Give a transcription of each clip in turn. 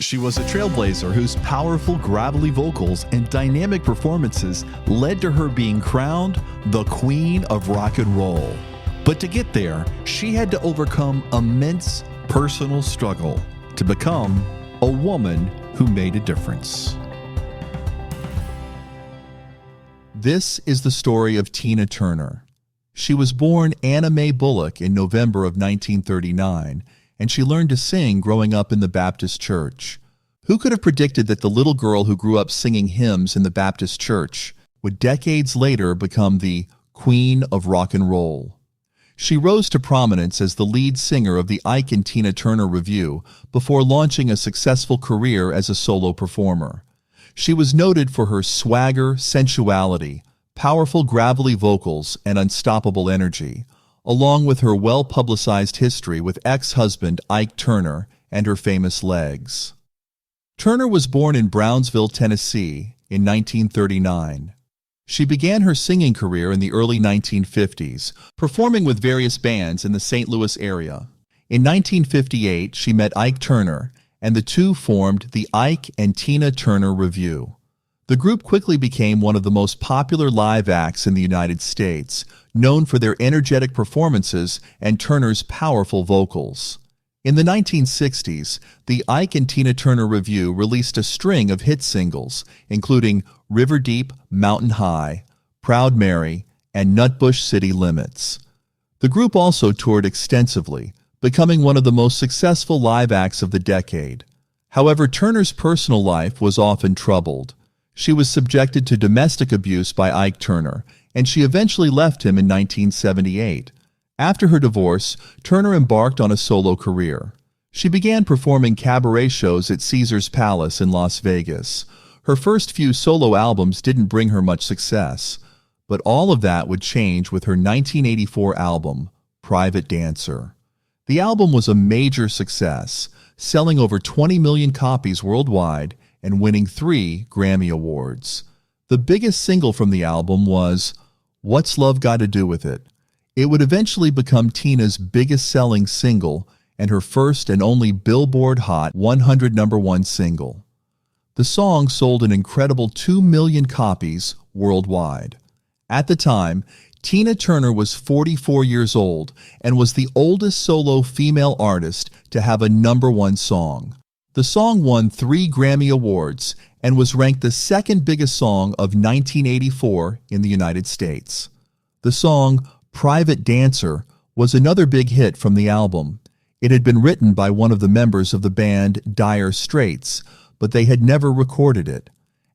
She was a trailblazer whose powerful, gravelly vocals and dynamic performances led to her being crowned the Queen of Rock and Roll. But to get there, she had to overcome immense personal struggle to become a woman who made a difference. This is the story of Tina Turner. She was born Anna Mae Bullock in November of 1939, and she learned to sing growing up in the Baptist church. Who could have predicted that the little girl who grew up singing hymns in the Baptist church would decades later become the Queen of Rock and Roll? She rose to prominence as the lead singer of the Ike Tina Turner Revue before launching a successful career as a solo performer. She was noted for her swagger, sensuality, powerful gravelly vocals, and unstoppable energy, along with her well-publicized history with ex-husband Ike Turner and her famous legs. Turner was born in Brownsville, Tennessee, in 1939. She began her singing career in the early 1950s, performing with various bands in the St. Louis area. In 1958, she met Ike Turner, and the two formed the Ike and Tina Turner Revue. The group quickly became one of the most popular live acts in the United States, known for their energetic performances and Turner's powerful vocals. In the 1960s, the Ike and Tina Turner Revue released a string of hit singles, including River Deep, Mountain High, Proud Mary, and Nutbush City Limits. The group also toured extensively, becoming one of the most successful live acts of the decade. However, Turner's personal life was often troubled. She was subjected to domestic abuse by Ike Turner, and she eventually left him in 1978. After her divorce, Turner embarked on a solo career. She began performing cabaret shows at Caesar's Palace in Las Vegas. Her first few solo albums didn't bring her much success, but all of that would change with her 1984 album, Private Dancer. The album was a major success, selling over 20 million copies worldwide and winning 3 Grammy Awards. The biggest single from the album was What's Love Got to Do with It? It would eventually become Tina's biggest-selling single and her first and only Billboard Hot 100 #1 single. The song sold an incredible 2 million copies worldwide. At the time, Tina Turner was 44 years old and was the oldest solo female artist to have a #1 song. The song won 3 Grammy Awards and was ranked the second biggest song of 1984 in the United States. The song Private Dancer was another big hit from the album. It had been written by one of the members of the band Dire Straits, but they had never recorded it.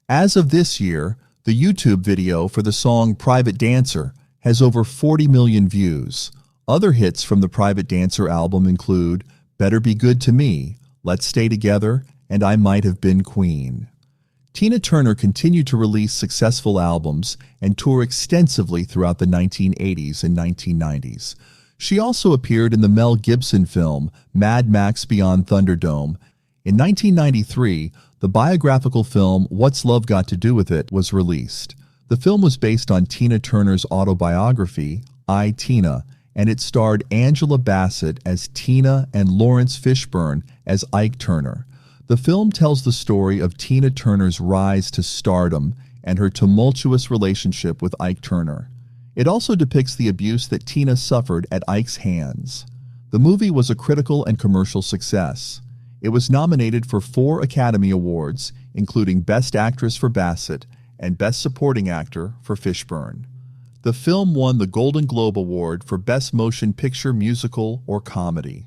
As of this year, the YouTube video for the song Private Dancer has over 40 million views. Other hits from the Private Dancer album include Better Be Good to Me, Let's Stay Together, and I Might Have Been Queen. Tina Turner continued to release successful albums and tour extensively throughout the 1980s and 1990s. She also appeared in the Mel Gibson film Mad Max Beyond Thunderdome. In 1993, the biographical film What's Love Got to Do with It was released. The film was based on Tina Turner's autobiography, Ike Tina, and it starred Angela Bassett as Tina and Lawrence Fishburne as Ike Turner. The film tells the story of Tina Turner's rise to stardom and her tumultuous relationship with Ike Turner. It also depicts the abuse that Tina suffered at Ike's hands. The movie was a critical and commercial success. It was nominated for 4 Academy Awards, including Best Actress for Bassett and Best Supporting Actor for Fishburne. The film won the Golden Globe Award for Best Motion Picture Musical or Comedy.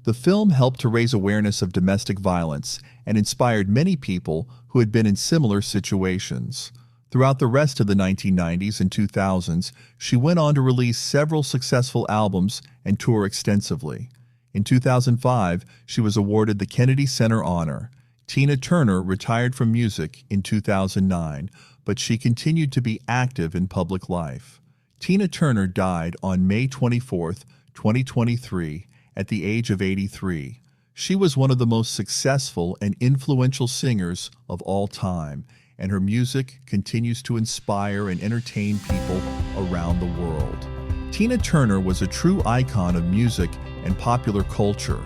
The film helped to raise awareness of domestic violence and inspired many people who had been in similar situations. Throughout the rest of the 1990s and 2000s, she went on to release several successful albums and tour extensively. In 2005, she was awarded the Kennedy Center Honor. Tina Turner retired from music in 2009, but she continued to be active in public life. Tina Turner died on May 24, 2023, at the age of 83. She was one of the most successful and influential singers of all time, and her music continues to inspire and entertain people around the world. Tina Turner was a true icon of music and popular culture.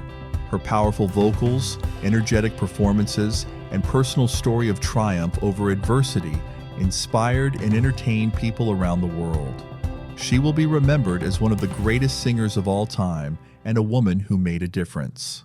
Her powerful vocals, energetic performances, and personal story of triumph over adversity inspired and entertained people around the world. She will be remembered as one of the greatest singers of all time and a woman who made a difference.